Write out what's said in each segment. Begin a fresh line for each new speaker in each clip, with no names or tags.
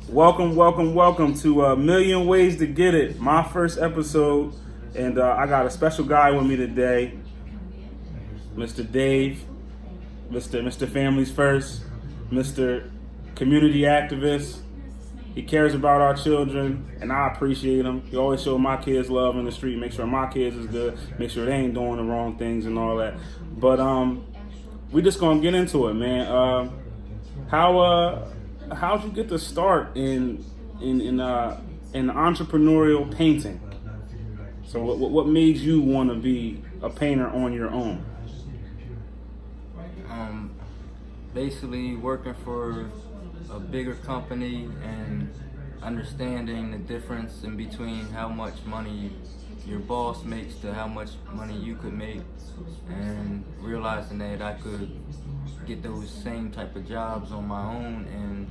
Welcome to A Million Ways to Get It, my first episode. And I got a special guy with me today, Mr. Dave, Mr. Families First, Mr. Community Activist. He cares about our children, and I appreciate him. He always show my kids love in the street, make sure my kids is good, make sure they ain't doing the wrong things and all that. But we just gonna get into it, man. How'd you get to start in entrepreneurial painting? So what made you want to be a painter on your own?
Basically working for a bigger company and understanding the difference in between how much money your boss makes to how much money you could make, and realizing that I could get those same type of jobs on my own and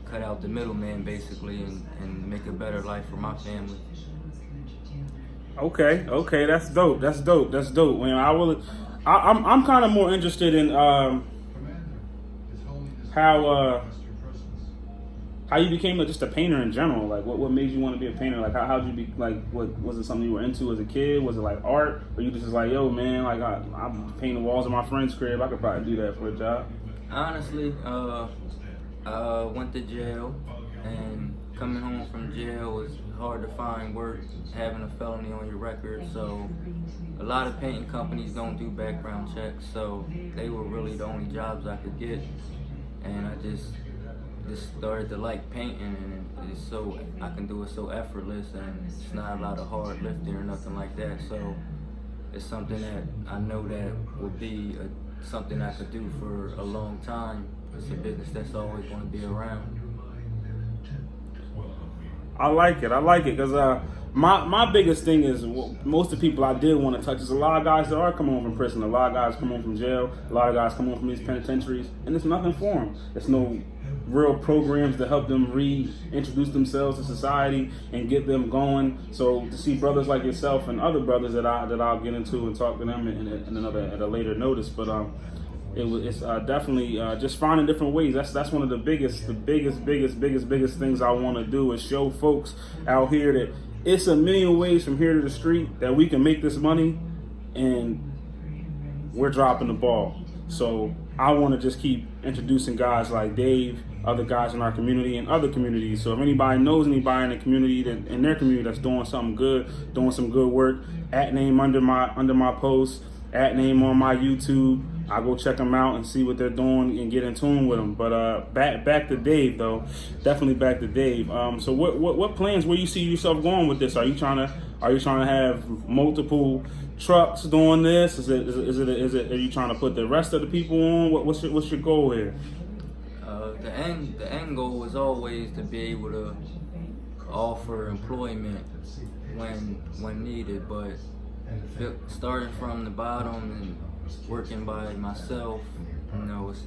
cut out the middleman basically and make a better life for my family.
Okay, that's dope. Man, I'm kind of more interested in how you became just a painter in general. Like, what made you want to be a painter? Like, how'd you be, like, what was it, something you were into as a kid? Was it like art, or you just like, yo, man, like I'm painting the walls of my friend's crib, I could probably do that for a job?
Honestly, I went to jail, and coming home from jail was hard to find work, having a felony on your record. So a lot of painting companies don't do background checks, so they were really the only jobs I could get. And I just started to like painting, and it's so I can do it so effortless, and it's not a lot of hard lifting or nothing like that. So it's something that I know that will be something I could do for a long time. It's a business that's always going to be around.
I like it, because my biggest thing is, most of the people I did want to touch is a lot of guys that are coming home from prison, a lot of guys come home from jail, a lot of guys come home from these penitentiaries, and there's nothing for them. There's no real programs to help them reintroduce themselves to society and get them going. So to see brothers like yourself and other brothers that I'll get into and talk to them at a later notice, but it's definitely just finding different ways. That's one of the biggest things I want to do, is show folks out here that it's a million ways from here to the street that we can make this money, and we're dropping the ball. So I want to just keep introducing guys like Dave, other guys in our community and other communities. So if anybody knows anybody in the community, in their community, that's doing something good, doing some good work, at name under my post, at name on my YouTube, I go check them out and see what they're doing and get in tune with them. But back to Dave, though. Definitely back to Dave. So what plans? Where you see yourself going with this? Are you trying to have multiple trucks doing this? Is it? Are you trying to put the rest of the people on? What's your goal here?
The end goal is always to be able to offer employment when needed, but starting from the bottom and working by myself,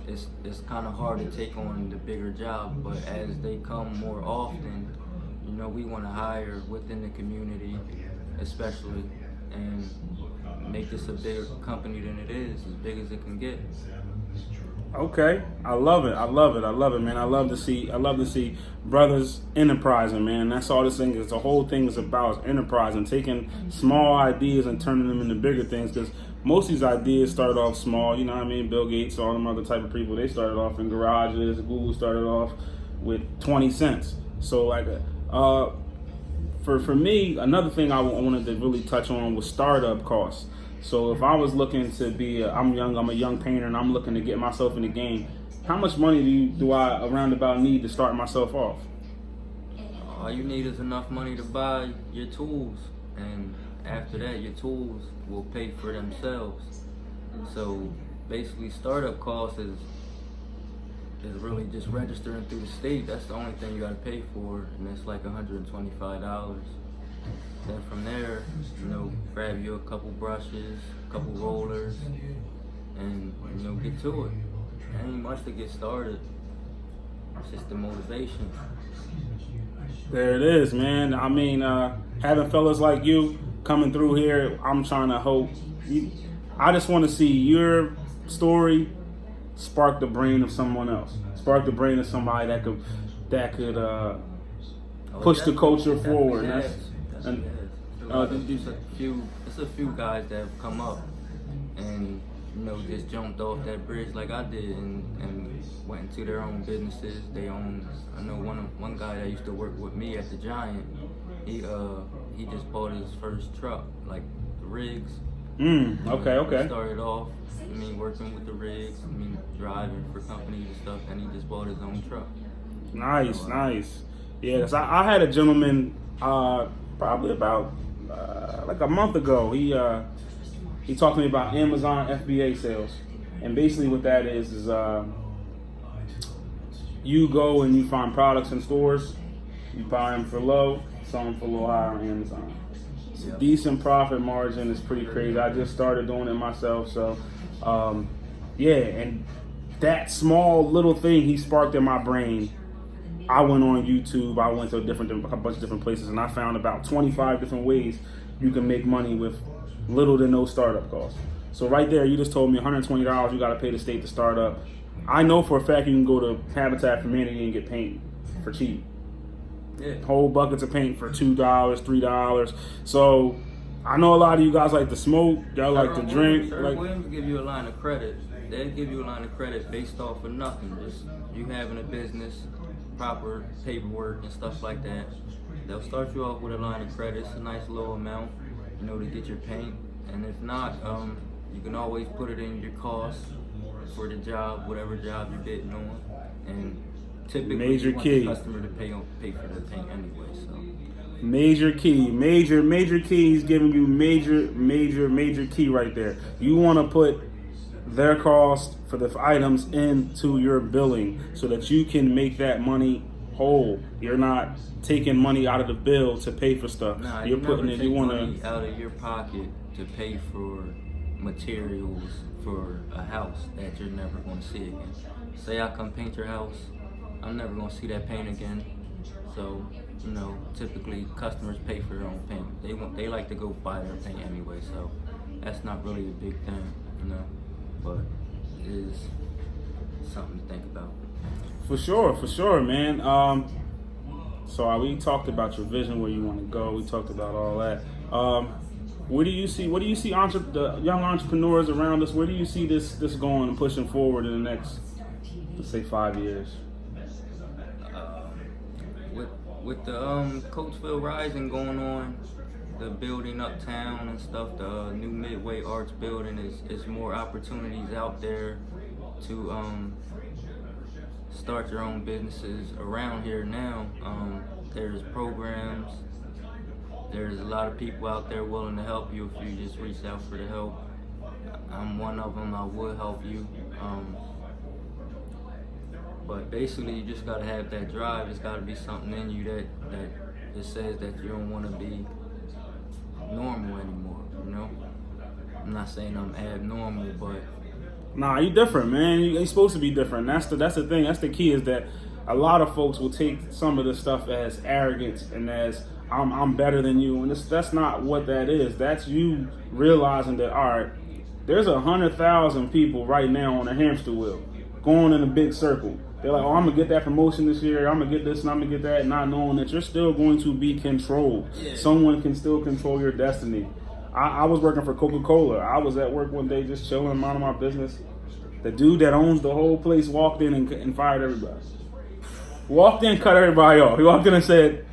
it's kind of hard to take on the bigger job. But as they come more often, we want to hire within the community, especially, and make this a bigger company than it is, as big as it can get.
Okay, I love it, man. I love to see brothers enterprising, man. That's all this thing is. The whole thing is about, is enterprising, taking small ideas and turning them into bigger things. Because most of these ideas started off small. You know what I mean? Bill Gates, all them other type of people, they started off in garages. Google started off with 20 cents. So like, for me, another thing I wanted to really touch on was startup costs. So if I was looking to I'm a young painter, and I'm looking to get myself in the game, how much money do I roundabout need to start myself off?
All you need is enough money to buy your tools, and after that, your tools will pay for themselves. So basically, startup costs is really just registering through the state. That's the only thing you gotta pay for, and it's like $125. Then from there, grab you a couple brushes, a couple rollers, and get to it. Ain't much to get started. It's just the motivation.
There it is, man. I mean, having fellas like you coming through here, I'm trying to hope. I just want to see your story spark the brain of someone else. Spark the brain of somebody that that could push the culture forward. And
It's a few guys that have come up and just jumped off that bridge like I did and went into their own businesses. I know one guy that used to work with me at the Giant. He just bought his first truck, like the rigs.
Okay.
He started off, working with the rigs, driving for companies and stuff, and he just bought his own truck.
Nice. Yeah, 'cause I had a gentleman probably about like a month ago. He talked to me about Amazon FBA sales, and basically what that is you go and you find products in stores, you buy them for low, sell them for a little higher on Amazon. It's a decent profit margin. It's pretty crazy. I just started doing it myself, so and that small little thing he sparked in my brain. I went on YouTube. I went to a bunch of different places, and I found about 25 different ways you can make money with little to no startup costs. So right there, you just told me $120 you got to pay the state to start up. I know for a fact you can go to Habitat for Humanity and get paint for cheap.
Yeah.
Whole buckets of paint for $2, $3. So I know a lot of you guys like to smoke. Y'all like to drink.
Williams give you a line of credit. They'll give you a line of credit based off of nothing. Just you having a business, proper paperwork and stuff like that. They'll start you off with a line of credit. It's a nice little amount, to get your paint. And if not, you can always put it in your cost for the job, whatever job you're bidding on. And typically you want the customer to pay for the paint anyway. So
major key. He's giving you major key right there. You want to put their cost for the items into your billing so that you can make that money whole. You're not taking money out of the bill to pay for stuff.
You're putting it. You want money out of your pocket to pay for materials for a house that you're never going to see again. Say I come paint your house, I'm never going to see that paint again. So typically customers pay for their own paint. They like to go buy their paint anyway. So that's not really a big thing, but it is something to think about.
For sure, man. So we talked about your vision, where you want to go. We talked about all that. What do you see the young entrepreneurs around us? Where do you see this going and pushing forward in the next, let's say, 5 years?
With the Coatesville Rising going on, the building uptown and stuff, the new Midway Arts building is more opportunities out there to start your own businesses around here now. There's programs. There's a lot of people out there willing to help you if you just reach out for the help. I'm one of them. I would help you. But basically, you just gotta have that drive. It's gotta be something in you that says that you don't want to be normal anymore. I'm not saying I'm abnormal, but
nah, you different, man. You're supposed to be different. That's the thing. That's the key, is that a lot of folks will take some of this stuff as arrogance and as I'm better than you, and that's not what that is. That's you realizing that, all right, there's 100,000 people right now on a hamster wheel going in a big circle. They're like, oh, I'm gonna get that promotion this year, I'm gonna get this and I'm gonna get that, not knowing that you're still going to be controlled. Yeah. Someone can still control your destiny. I was working for Coca-Cola. I was at work one day just chilling, minding my business. The dude that owns the whole place walked in and fired everybody. Walked in, cut everybody off. He walked in and said,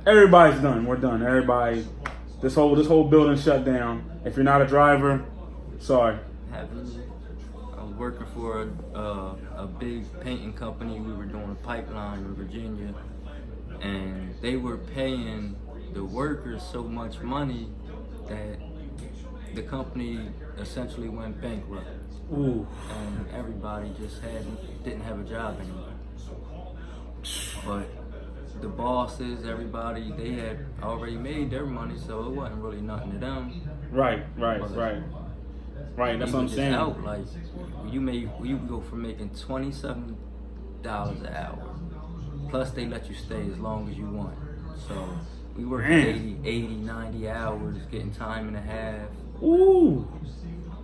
everybody's done. We're done. Everybody, this whole building shut down. If you're not a driver, sorry.
I was working for a big painting company. We were doing a pipeline in Virginia, and they were paying the workers so much money that the company essentially went bankrupt.
Ooh.
And everybody just didn't have a job anymore. But the bosses, everybody, they had already made their money, so it wasn't really nothing to them.
Right. That's what I'm saying.
Out, like you go from making $27 an hour, plus they let you stay as long as you want. So we worked 80, 90 hours, getting time and a half.
Ooh.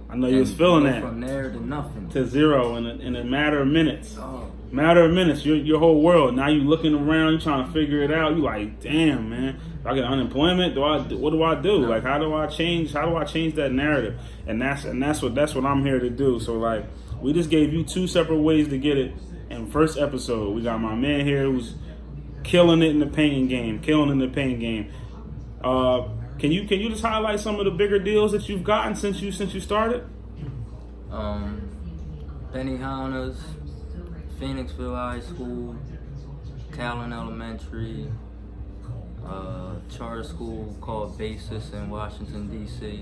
I know you was feeling that.
From there to nothing.
To zero in a matter of minutes.
Oh.
Matter of minutes, your whole world. Now you looking around, you trying to figure it out. You like, damn, man. Do I get unemployment? What do I do? Like, how do I change that narrative? And that's what I'm here to do. So like, we just gave you 2 separate ways to get it. In first episode, we got my man here who's killing it in the painting game. Can you just highlight some of the bigger deals that you've gotten since you started?
Benihana's, Phoenixville High School, Callan Elementary, charter school called Basis in Washington, D.C.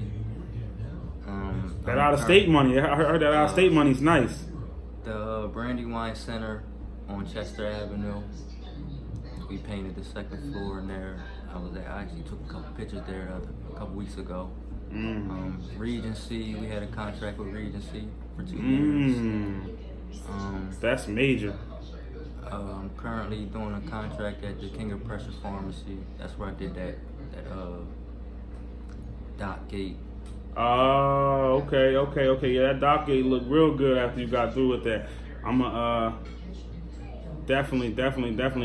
That out-of-state money. I heard that out-of-state money's nice.
The Brandywine Center on Chester Avenue. We painted the 2nd floor in there. I actually took a couple pictures there a couple weeks ago. Regency, we had a contract with Regency for 2 years.
That's major.
I'm currently doing a contract at the King of Prussia Pharmacy. That's where I did that dock gate.
Oh, okay. Yeah, that dock gate looked real good after you got through with that. I'm definitely.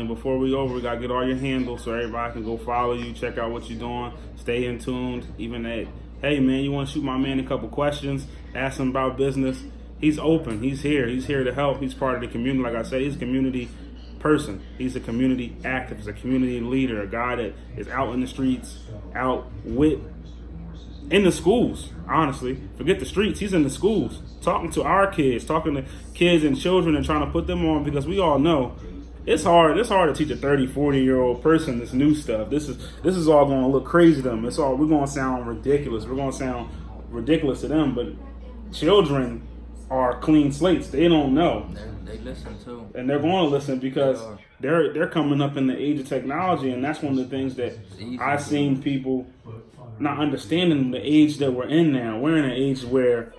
Before we over, we gotta get all your handles so everybody can go follow you, check out what you're doing, stay in tuned. Even that, hey man, you want to shoot my man a couple questions, ask him about business. He's open. He's here. He's here to help. He's part of the community. Like I said, he's a community person. He's a community activist, a community leader, a guy that is out in the streets, in the schools, honestly. Forget the streets. He's in the schools, talking to our kids, talking to kids and children and trying to put them on, because we all know it's hard to teach a 30, 40-year-old person this new stuff. This is all going to look crazy to them. We're going to sound ridiculous. We're going to sound ridiculous to them, but children are clean slates. They don't know.
They listen too. And
they're going to listen because they're coming up in the age of technology, and that's one of the things that I've seen people not understanding the age that we're in now. We're in an age where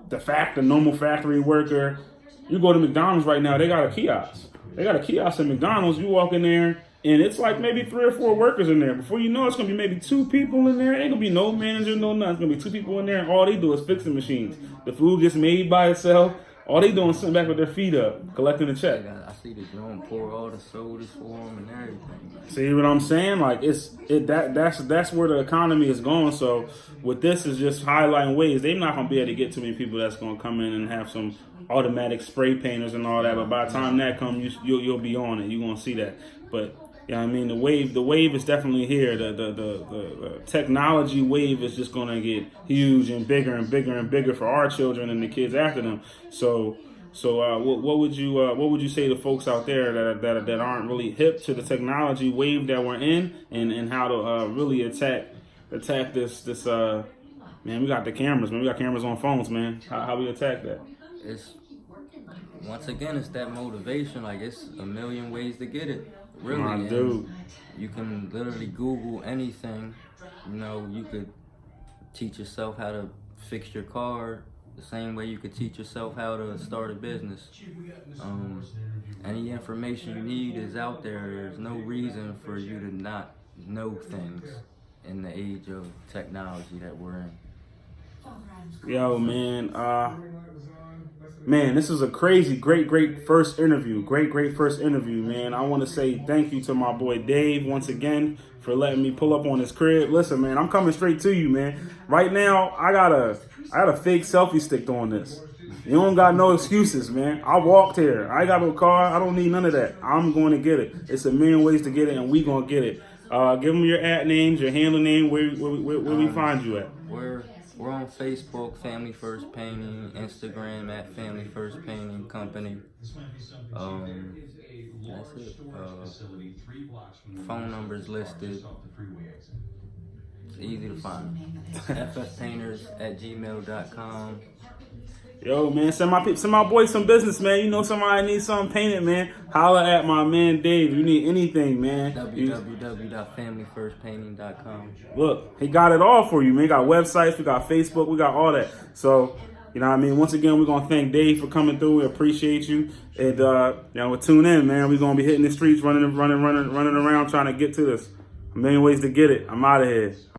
the normal factory worker, you go to McDonald's right now, they got a kiosk. They got a kiosk at McDonald's. You walk in there, and it's like maybe 3 or 4 workers in there. Before you know, it's going to be maybe 2 people in there. Ain't going to be no manager, no nothing. It's going to be 2 people in there, and all they do is fix the machines. The food gets made by itself. All they doing is sitting back with their feet up, collecting the check.
I see the joint pour all the sodas for them and everything.
See what I'm saying? Like that's where the economy is going. So with this is just highlighting ways. They're not gonna be able to get too many people that's gonna come in and have some automatic spray painters and all that. But by the time that comes, you'll be on it. You're gonna see that. But yeah, I mean the wave is definitely here. The technology wave is just gonna get huge and bigger and bigger and bigger for our children and the kids after them. So what would you say to folks out there that aren't really hip to the technology wave that we're in, and how to really attack this man? We got the cameras, man. We got cameras on phones, man. How we attack that?
Once again, it's that motivation. Like, it's a million ways to get it. Really,
my dude.
You can literally Google anything. You know, you could teach yourself how to fix your car the same way you could teach yourself how to start a business. Any information you need is out there. There's no reason for you to not know things in the age of technology that we're in.
Yo, man, this is a crazy, great first interview. Great first interview, man. I want to say thank you to my boy Dave once again for letting me pull up on his crib. Listen, man, I'm coming straight to you, man. Right now, I got a fake selfie stick on this. You don't got no excuses, man. I walked here. I ain't got no car. I don't need none of that. I'm going to get it. It's a million ways to get it, and we gonna get it. Give them your ad names, your handle name, where we find you at.
We're on Facebook, Family First Painting, Instagram at Family First Painting Company. That's it. Phone numbers listed. It's easy to find. ffpainters@gmail.com.
Yo, man, send my boy some business, man. You know somebody needs something painted, man. Holla at my man Dave. You need anything, man.
www.familyfirstpainting.com.
Look, he got it all for you, man. We got websites, we got Facebook, we got all that. So, you know what I mean? Once again, we're going to thank Dave for coming through. We appreciate you. And, we'll tune in, man. We're going to be hitting the streets, running around trying to get to this. A million ways to get it. I'm out of here.